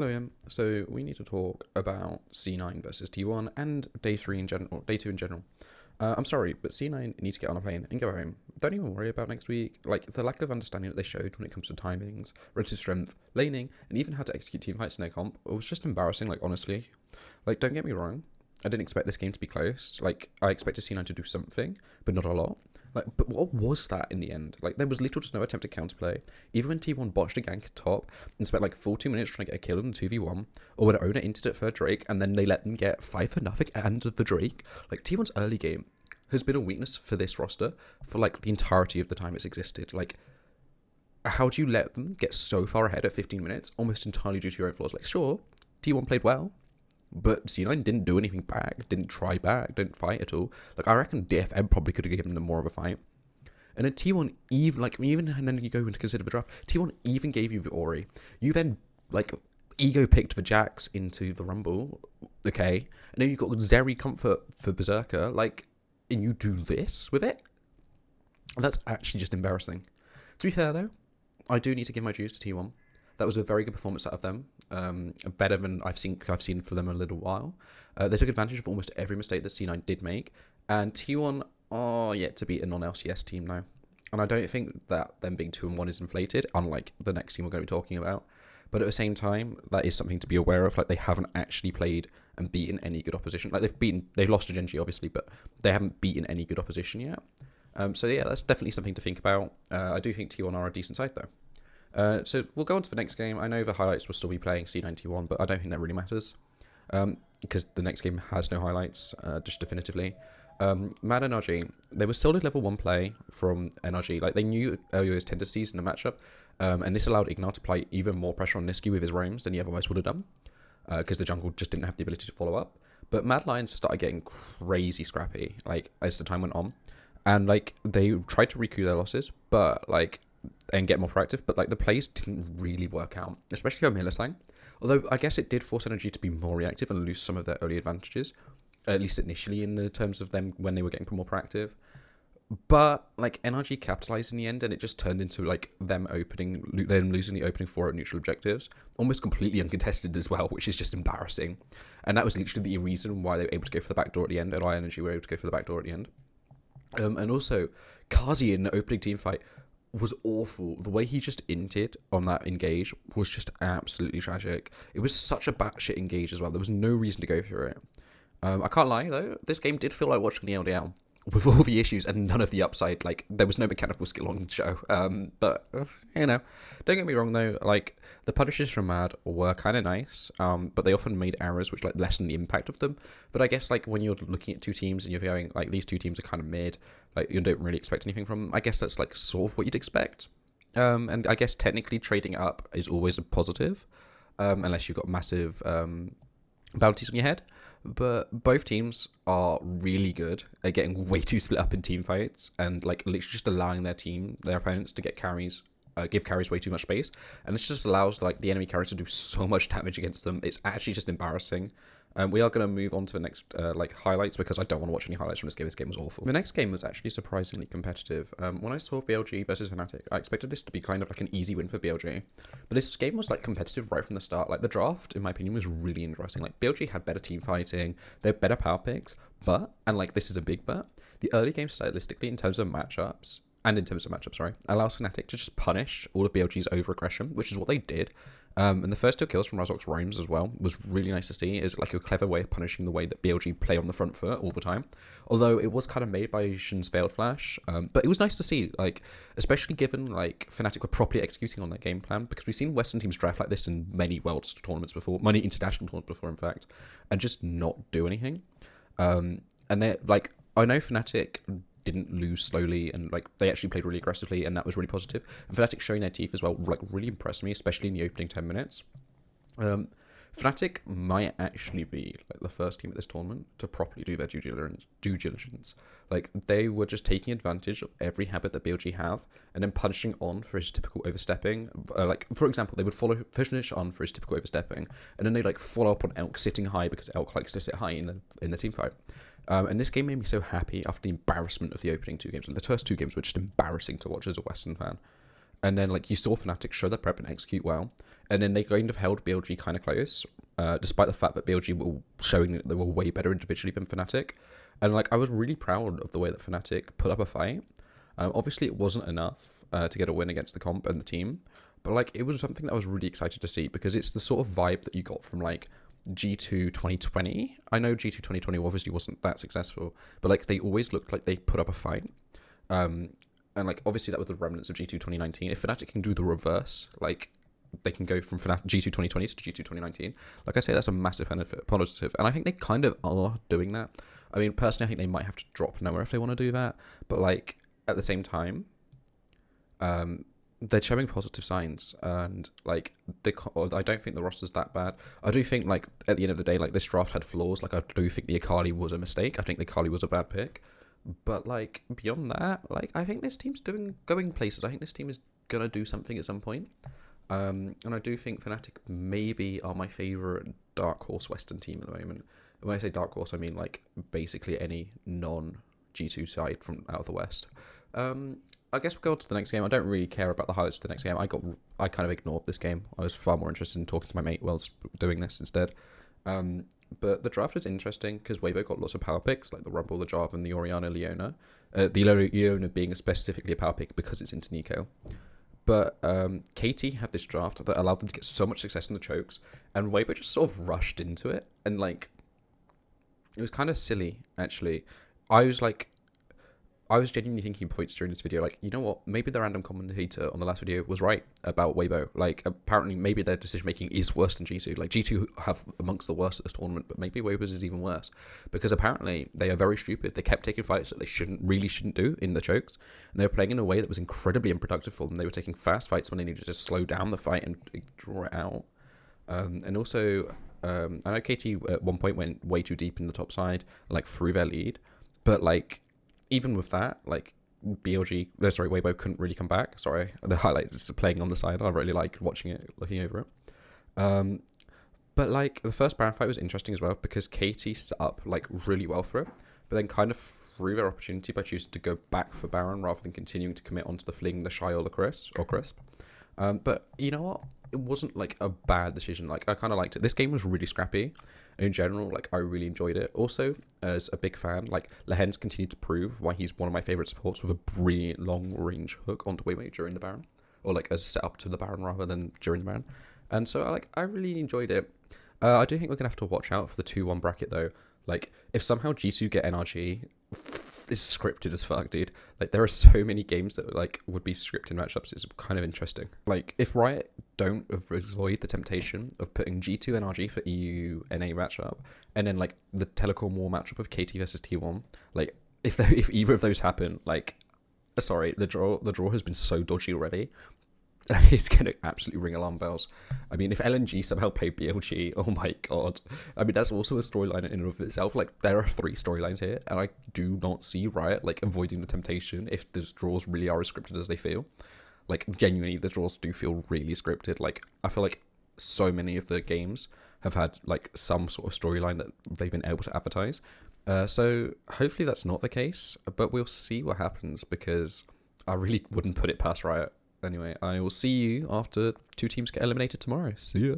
Hello, so we need to talk about C9 versus T1 and day 3 in general, day 2 in general. I'm sorry, but C9 need to get on a plane and go home. Don't even worry about next week. Like, the lack of understanding that they showed when it comes to timings, relative strength, laning, and even how to execute team fights in their comp, it was just embarrassing, like, honestly. Like, don't get me wrong, I didn't expect this game to be close. Like, I expected C9 to do something, but not a lot. Like, but what was that in the end? Like, there was little to no attempt at counterplay. Even when T1 botched a gank at top and spent like full 2 minutes trying to get a kill in the 2v1, or when Owner inted it for Drake and then they let them get 5 for nothing and the Drake. Like, T1's early game has been a weakness for this roster for like the entirety of the time it's existed. Like, how do you let them get so far ahead at 15 minutes, almost entirely due to your own flaws? Like, sure, T1 played well, but C9 didn't do anything back, didn't try back, didn't fight at all. Like, I reckon DFM probably could have given them more of a fight. And then T1 even and then you go into consider the draft, T1 even gave you the Ori. You then, like, ego picked the Jax into the Rumble, okay? And then you got Zeri Comfort for Berserker, like, and you do this with it? That's actually just embarrassing. To be fair, though, I do need to give my dues to T1. That was a very good performance out of them. Better than I've seen for them a little while. They took advantage of almost every mistake that C9 did make, and T1 are yet to beat a non-LCS team now. And I don't think that them being 2-1 is inflated, unlike the next team we're going to be talking about. But at the same time, that is something to be aware of. Like, they haven't actually played and beaten any good opposition. Like, they've lost to Genji, obviously, but they haven't beaten any good opposition yet. So yeah, that's definitely something to think about. I do think T1 are a decent side, though. So we'll go on to the next game. I know the highlights will still be playing C91, but I don't think that really matters. Because the next game has no highlights, just definitively. Mad NRG, they were solid level 1 play from NRG. Like, they knew Elio's tendencies in the matchup, and this allowed Ignar to apply even more pressure on Nisqy with his roams than he otherwise would have done, because the jungle just didn't have the ability to follow up. But Mad Lions started getting crazy scrappy, like, as the time went on. And, like, they tried to recoup their losses, but, like, and get more proactive, but, like, the plays didn't really work out, especially on Millisang. Although, I guess it did force NRG to be more reactive and lose some of their early advantages, at least initially in the terms of them when they were getting more proactive. But, like, NRG capitalized in the end, and it just turned into, like, them losing the opening 4 at neutral objectives, almost completely uncontested as well, which is just embarrassing. And that was literally the reason why they were able to go for the backdoor at the end, and iEnergy were able to go for the backdoor at the end. And also, Kazi in the opening team fight was awful. The way he just inted on that engage was just absolutely tragic. It was such a batshit engage as well. There was no reason to go through it. I can't lie, though. This game did feel like watching the LDL with all the issues and none of the upside. Like, there was no mechanical skill on the show. But, you know, don't get me wrong, though. Like, the punishes from Mad were kind of nice, but they often made errors which, like, lessened the impact of them. But I guess, like, when you're looking at two teams and you're going, like, these two teams are kind of mid, like, you don't really expect anything from them. I guess that's, like, sort of what you'd expect. And I guess technically trading up is always a positive, unless you've got massive bounties on your head. But both teams are really good at getting way too split up in team fights and, like, literally just allowing their opponents to get carries, give carries way too much space, and this just allows, like, the enemy carries to do so much damage against them. It's actually just embarrassing. We are going to move on to the next like, highlights, because I don't want to watch any highlights from this game. This game was awful. The next game was actually surprisingly competitive. When I saw BLG versus Fnatic, I expected this to be kind of like an easy win for BLG, but this game was, like, competitive right from the start. Like, the draft, in my opinion, was really interesting. Like, BLG had better team fighting, they had better power picks, but, and, like, this is a big but, the early game stylistically in terms of matchups, allows Fnatic to just punish all of BLG's over-aggression, which is what they did. And the first 2 kills from Razok's roams as well was really nice to see. It's like a clever way of punishing the way that BLG play on the front foot all the time. Although it was kind of made by Shin's failed flash, but it was nice to see, like, especially given, like, Fnatic were properly executing on their game plan, because we've seen Western teams draft like this in many Worlds tournaments before, many international tournaments before, in fact, and just not do anything. And they're, like, I know Fnatic didn't lose slowly, and, like, they actually played really aggressively, and that was really positive. And Fnatic showing their teeth as well, like, really impressed me, especially in the opening 10 minutes. Fnatic might actually be, like, the first team at this tournament to properly do their due diligence. Like, they were just taking advantage of every habit that BLG have, and then punishing on for his typical overstepping. Like, for example, they would finish on for his typical overstepping, and then they'd, like, follow up on Elk sitting high, because Elk likes to sit high in the team fight. And this game made me so happy after the embarrassment of the opening 2 games. And the first 2 games were just embarrassing to watch as a Western fan. And then like you saw Fnatic show their prep and execute well, and then they kind of held BLG kind of close, despite the fact that BLG were showing that they were way better individually than Fnatic. And like I was really proud of the way that Fnatic put up a fight. Obviously, it wasn't enough to get a win against the comp and the team, but like it was something that I was really excited to see because it's the sort of vibe that you got from like G2 2020. I know G2 2020 obviously wasn't that successful, but like they always looked like they put up a fight. And like obviously that was the remnants of G2 2019. If Fnatic can do the reverse, like they can go from G2 2020 to G2 2019. Like I say, that's a massive benefit, positive, and I think they kind of are doing that. I mean, personally, I think they might have to drop Noah if they want to do that, but like at the same time, they're showing positive signs, and like I don't think the roster's that bad. I do think like at the end of the day, like this draft had flaws. Like I do think the Akali was a mistake. I think the Akali was a bad pick. But like beyond that, like I think this team's going places. I think this team is gonna do something at some point. And I do think Fnatic maybe are my favorite dark horse Western team at the moment. When I say dark horse, I mean like basically any non G2 side from out of the West. I guess we'll go on to the next game. I don't really care about the highlights of the next game. I kind of ignored this game. I was far more interested in talking to my mate whilst doing this instead. But the draft is interesting because Weibo got lots of power picks, like the Rumble, the Jarvan, and the Orianna Leona. The Leona being specifically a power pick because it's into Nico. But KT had this draft that allowed them to get so much success in the chokes, and Weibo just sort of rushed into it, and like it was kind of silly, actually. I was genuinely thinking points during this video, like, you know what, maybe the random commentator on the last video was right about Weibo. Like, apparently, maybe their decision-making is worse than G2. Like, G2 have amongst the worst at this tournament, but maybe Weibo's is even worse. Because apparently, they are very stupid. They kept taking fights that they really shouldn't do in the chokes. And they were playing in a way that was incredibly unproductive for them. They were taking fast fights when they needed to slow down the fight and draw it out. And also, I know KT at one point went way too deep in the top side, like, through their lead. But, like, even with that, like Weibo couldn't really come back. Sorry, the highlights are playing on the side. I really liked watching it, looking over it. But like the first Baron fight was interesting as well because KT set up like really well for it, but then kind of threw their opportunity by choosing to go back for Baron rather than continuing to commit onto the fling, the Shy or the Crisp. But you know what? It wasn't like a bad decision. Like I kind of liked it. This game was really scrappy. In general, like I really enjoyed it. Also, as a big fan, like Lehen's continued to prove why he's one of my favorite supports with a brilliant long range hook onto Weibo during the Baron, or like as set up to the Baron rather than during the Baron. And so I really enjoyed it. I do think we're gonna have to watch out for the 2-1 bracket though. Like if somehow Jisoo get NRG, it's scripted as fuck, dude. Like there are so many games that like would be scripted matchups. It's kind of interesting. Like if Riot don't avoid the temptation of putting G2 NRG for EU NA matchup, and then like the Telecom War matchup of KT versus T1, like if either of those happen, like sorry, the draw has been so dodgy already. It's going to absolutely ring alarm bells. I mean, if LNG somehow played BLG, oh my god. I mean, that's also a storyline in and of itself. Like, there are 3 storylines here, and I do not see Riot, like, avoiding the temptation if the draws really are as scripted as they feel. Like, genuinely, the draws do feel really scripted. Like, I feel like so many of the games have had, like, some sort of storyline that they've been able to advertise. So, hopefully that's not the case, but we'll see what happens, because I really wouldn't put it past Riot. Anyway, I will see you after 2 teams get eliminated tomorrow. See ya.